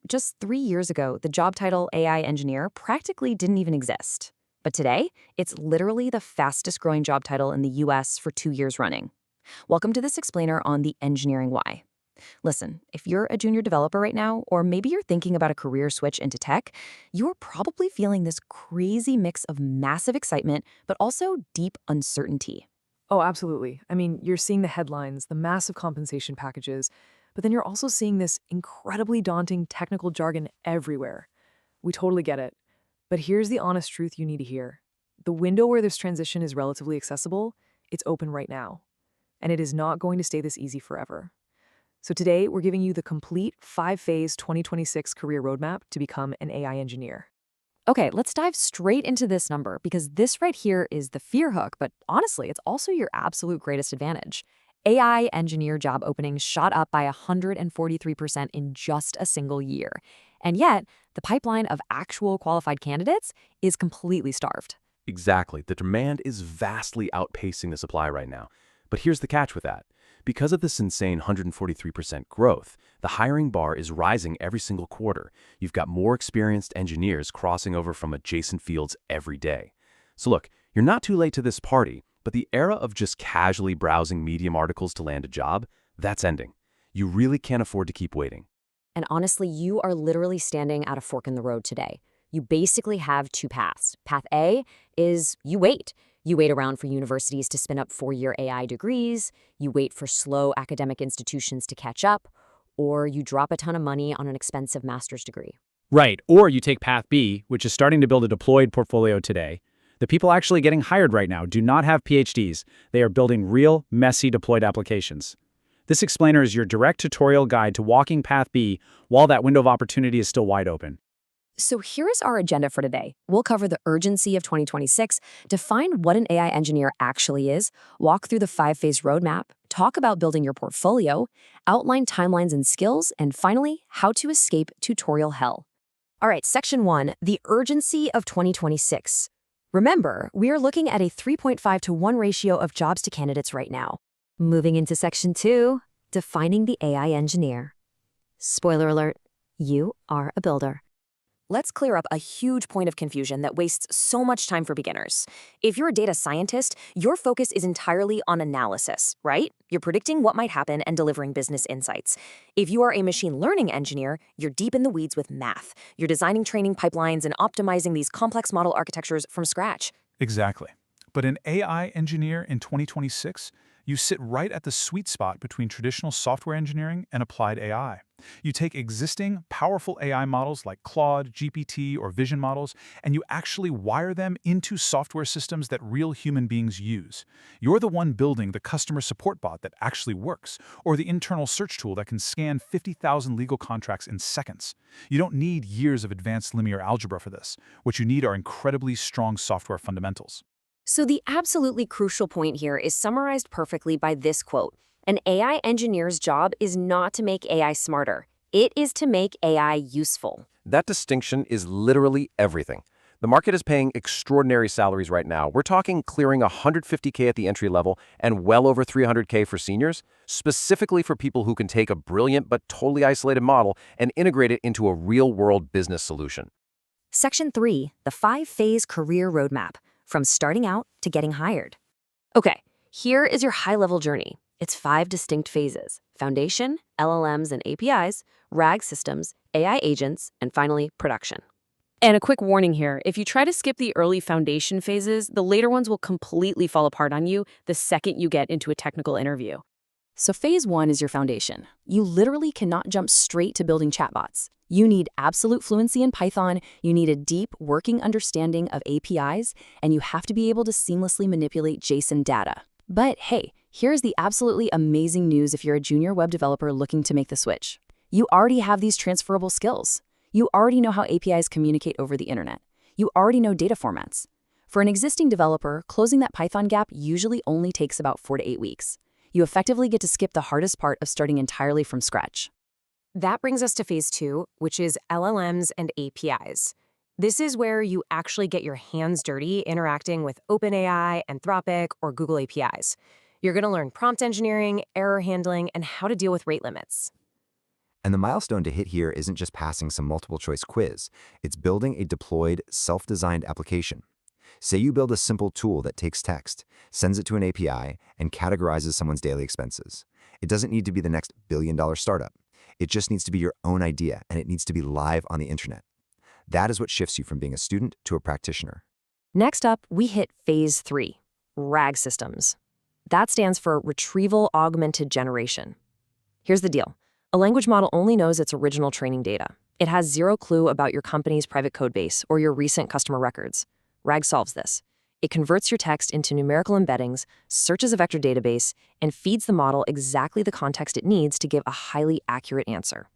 Just 3 years ago, the job title AI engineer practically didn't even exist. But today, it's literally the fastest growing job title in the US for 2 years running. Welcome to this explainer on the engineering why. Listen, if you're a junior developer right now, or maybe you're thinking about a career switch into tech, you're probably feeling this crazy mix of massive excitement, but also deep uncertainty. Oh, absolutely. I mean, you're seeing the headlines, the massive compensation packages, but then you're also seeing this incredibly daunting technical jargon everywhere. We totally get it. But here's the honest truth you need to hear. The window where this transition is relatively accessible, it's open right now. And it is not going to stay this easy forever. So today, we're giving you the complete 5-phase 2026 career roadmap to become an AI engineer. Okay, let's dive straight into this number because this right here is the fear hook, but honestly, it's also your absolute greatest advantage. AI engineer job openings shot up by 143% in just a single year. And yet, the pipeline of actual qualified candidates is completely starved. Exactly. The demand is vastly outpacing the supply right now. But here's the catch with that. Because of this insane 143% growth, the hiring bar is rising every single quarter. You've got more experienced engineers crossing over from adjacent fields every day. So look, you're not too late to this party, but the era of just casually browsing Medium articles to land a job, that's ending. You really can't afford to keep waiting. And honestly, you are literally standing at a fork in the road today. You basically have two paths. Path A is you wait. You wait around for universities to spin up 4-year AI degrees, you wait for slow academic institutions to catch up, or you drop a ton of money on an expensive master's degree. Right, or you take Path B, which is starting to build a deployed portfolio today. The people actually getting hired right now do not have PhDs. They are building real, messy deployed applications. This explainer is your direct tutorial guide to walking Path B while that window of opportunity is still wide open. So here is our agenda for today. We'll cover the urgency of 2026, define what an AI engineer actually is, walk through the 5-phase roadmap, talk about building your portfolio, outline timelines and skills, and finally, how to escape tutorial hell. All right, Section 1, the urgency of 2026. Remember, we are looking at a 3.5 to 1 ratio of jobs to candidates right now. Moving into Section 2, defining the AI engineer. Spoiler alert, you are a builder. Let's clear up a huge point of confusion that wastes so much time for beginners. If you're a data scientist, your focus is entirely on analysis, right? You're predicting what might happen and delivering business insights. If you are a machine learning engineer, you're deep in the weeds with math. You're designing training pipelines and optimizing these complex model architectures from scratch. Exactly. But an AI engineer in 2026, you sit right at the sweet spot between traditional software engineering and applied AI. You take existing, powerful AI models like Claude, GPT, or Vision models, and you actually wire them into software systems that real human beings use. You're the one building the customer support bot that actually works, or the internal search tool that can scan 50,000 legal contracts in seconds. You don't need years of advanced linear algebra for this. What you need are incredibly strong software fundamentals. So the absolutely crucial point here is summarized perfectly by this quote. An AI engineer's job is not to make AI smarter. It is to make AI useful. That distinction is literally everything. The market is paying extraordinary salaries right now. We're talking clearing $150K at the entry level and well over $300K for seniors, specifically for people who can take a brilliant but totally isolated model and integrate it into a real-world business solution. Section 3, the 5-phase career roadmap, from starting out to getting hired. Okay, here is your high-level journey. It's 5 distinct phases: foundation, LLMs and APIs, RAG systems, AI agents, and finally, production. And a quick warning here, if you try to skip the early foundation phases, the later ones will completely fall apart on you the second you get into a technical interview. So phase 1 is your foundation. You literally cannot jump straight to building chatbots. You need absolute fluency in Python, you need a deep working understanding of APIs, and you have to be able to seamlessly manipulate JSON data. But hey, here's the absolutely amazing news if you're a junior web developer looking to make the switch. You already have these transferable skills. You already know how APIs communicate over the internet. You already know data formats. For an existing developer, closing that Python gap usually only takes about 4 to 8 weeks. You effectively get to skip the hardest part of starting entirely from scratch. That brings us to phase 2, which is LLMs and APIs. This is where you actually get your hands dirty interacting with OpenAI, Anthropic, or Google APIs. You're going to learn prompt engineering, error handling, and how to deal with rate limits. And the milestone to hit here isn't just passing some multiple-choice quiz. It's building a deployed, self-designed application. Say you build a simple tool that takes text, sends it to an API, and categorizes someone's daily expenses. It doesn't need to be the next billion-dollar startup. It just needs to be your own idea, and it needs to be live on the internet. That is what shifts you from being a student to a practitioner. Next up, we hit Phase 3, RAG systems. That stands for Retrieval Augmented Generation. Here's the deal. A language model only knows its original training data. It has zero clue about your company's private code base or your recent customer records. RAG solves this. It converts your text into numerical embeddings, searches a vector database, and feeds the model exactly the context it needs to give a highly accurate answer.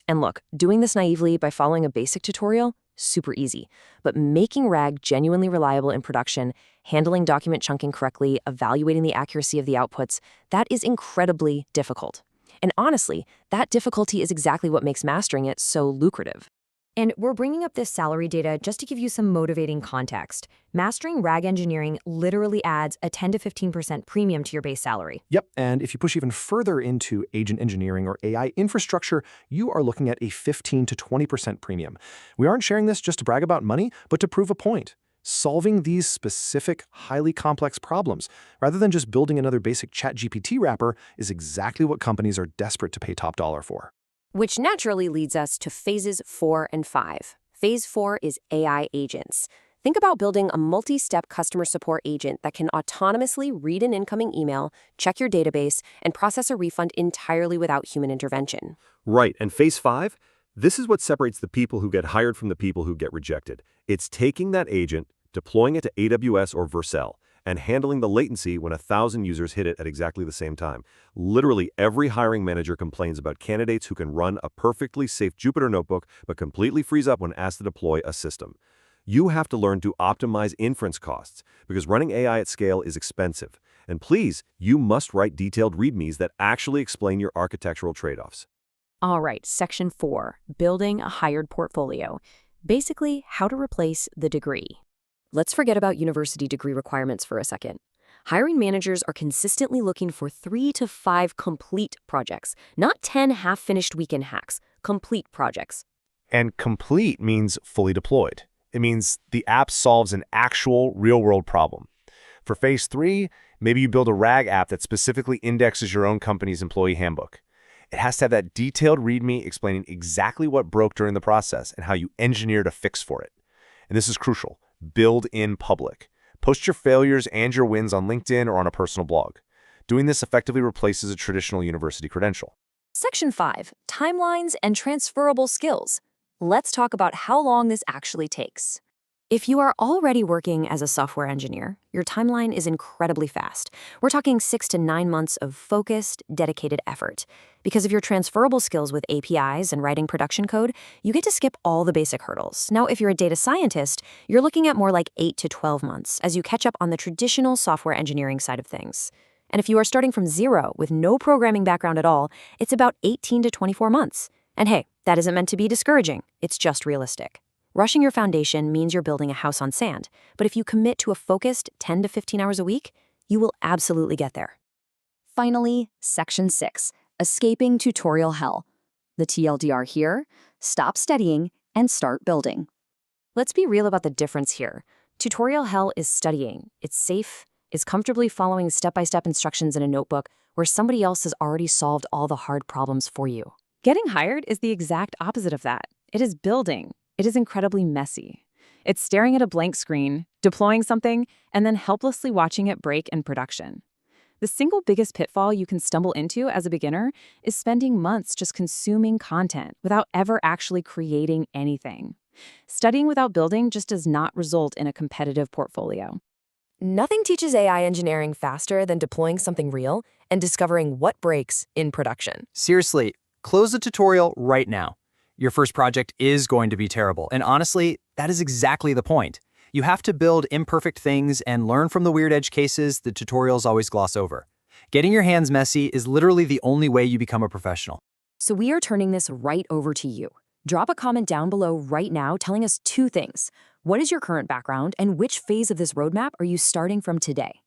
And look, doing this naively by following a basic tutorial, super easy. But making RAG genuinely reliable in production, handling document chunking correctly, evaluating the accuracy of the outputs, that is incredibly difficult. And honestly, that difficulty is exactly what makes mastering it so lucrative. And we're bringing up this salary data just to give you some motivating context. Mastering RAG engineering literally adds a 10 to 15% premium to your base salary. Yep, and if you push even further into agent engineering or AI infrastructure, you are looking at a 15 to 20% premium. We aren't sharing this just to brag about money, but to prove a point. Solving these specific, highly complex problems, rather than just building another basic ChatGPT wrapper, is exactly what companies are desperate to pay top dollar for. Which naturally leads us to Phases 4 and 5. Phase 4 is AI agents. Think about building a multi-step customer support agent that can autonomously read an incoming email, check your database, and process a refund entirely without human intervention. Right, and Phase 5? This is what separates the people who get hired from the people who get rejected. It's taking that agent, deploying it to AWS or Vercel, and handling the latency when 1,000 users hit it at exactly the same time. Literally every hiring manager complains about candidates who can run a perfectly safe Jupyter notebook but completely freeze up when asked to deploy a system. You have to learn to optimize inference costs because running AI at scale is expensive. And please, you must write detailed READMEs that actually explain your architectural trade-offs. All right, Section 4, Building a Hired Portfolio. Basically, how to replace the degree. Let's forget about university degree requirements for a second. Hiring managers are consistently looking for 3 to 5 complete projects, not 10 half-finished weekend hacks, complete projects. And complete means fully deployed. It means the app solves an actual real-world problem. For Phase 3, maybe you build a RAG app that specifically indexes your own company's employee handbook. It has to have that detailed README explaining exactly what broke during the process and how you engineered a fix for it. And this is crucial. Build in public. Post your failures and your wins on LinkedIn or on a personal blog. Doing this effectively replaces a traditional university credential. Section 5, Timelines and Transferable Skills. Let's talk about how long this actually takes. If you are already working as a software engineer, your timeline is incredibly fast. We're talking 6 to 9 months of focused, dedicated effort. Because of your transferable skills with APIs and writing production code, you get to skip all the basic hurdles. Now, if you're a data scientist, you're looking at more like 8 to 12 months as you catch up on the traditional software engineering side of things. And if you are starting from zero with no programming background at all, it's about 18 to 24 months. And hey, that isn't meant to be discouraging. It's just realistic. Rushing your foundation means you're building a house on sand, but if you commit to a focused 10 to 15 hours a week, you will absolutely get there. Finally, Section 6, Escaping Tutorial Hell. The TLDR here, stop studying and start building. Let's be real about the difference here. Tutorial hell is studying. It's safe, it's comfortably following step-by-step instructions in a notebook where somebody else has already solved all the hard problems for you. Getting hired is the exact opposite of that. It is building. It is incredibly messy. It's staring at a blank screen, deploying something, and then helplessly watching it break in production. The single biggest pitfall you can stumble into as a beginner is spending months just consuming content without ever actually creating anything. Studying without building just does not result in a competitive portfolio. Nothing teaches AI engineering faster than deploying something real and discovering what breaks in production. Seriously, close the tutorial right now. Your first project is going to be terrible, and honestly, that is exactly the point. You have to build imperfect things and learn from the weird edge cases the tutorials always gloss over. Getting your hands messy is literally the only way you become a professional. So we are turning this right over to you. Drop a comment down below right now telling us 2 things. What is your current background and which phase of this roadmap are you starting from today?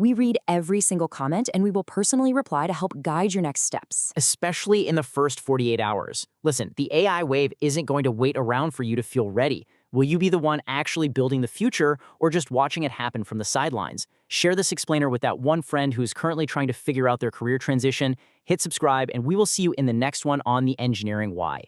We read every single comment, and we will personally reply to help guide your next steps. Especially in the first 48 hours. Listen, the AI wave isn't going to wait around for you to feel ready. Will you be the one actually building the future or just watching it happen from the sidelines? Share this explainer with that one friend who's currently trying to figure out their career transition. Hit subscribe, and we will see you in the next one on the Engineering Why.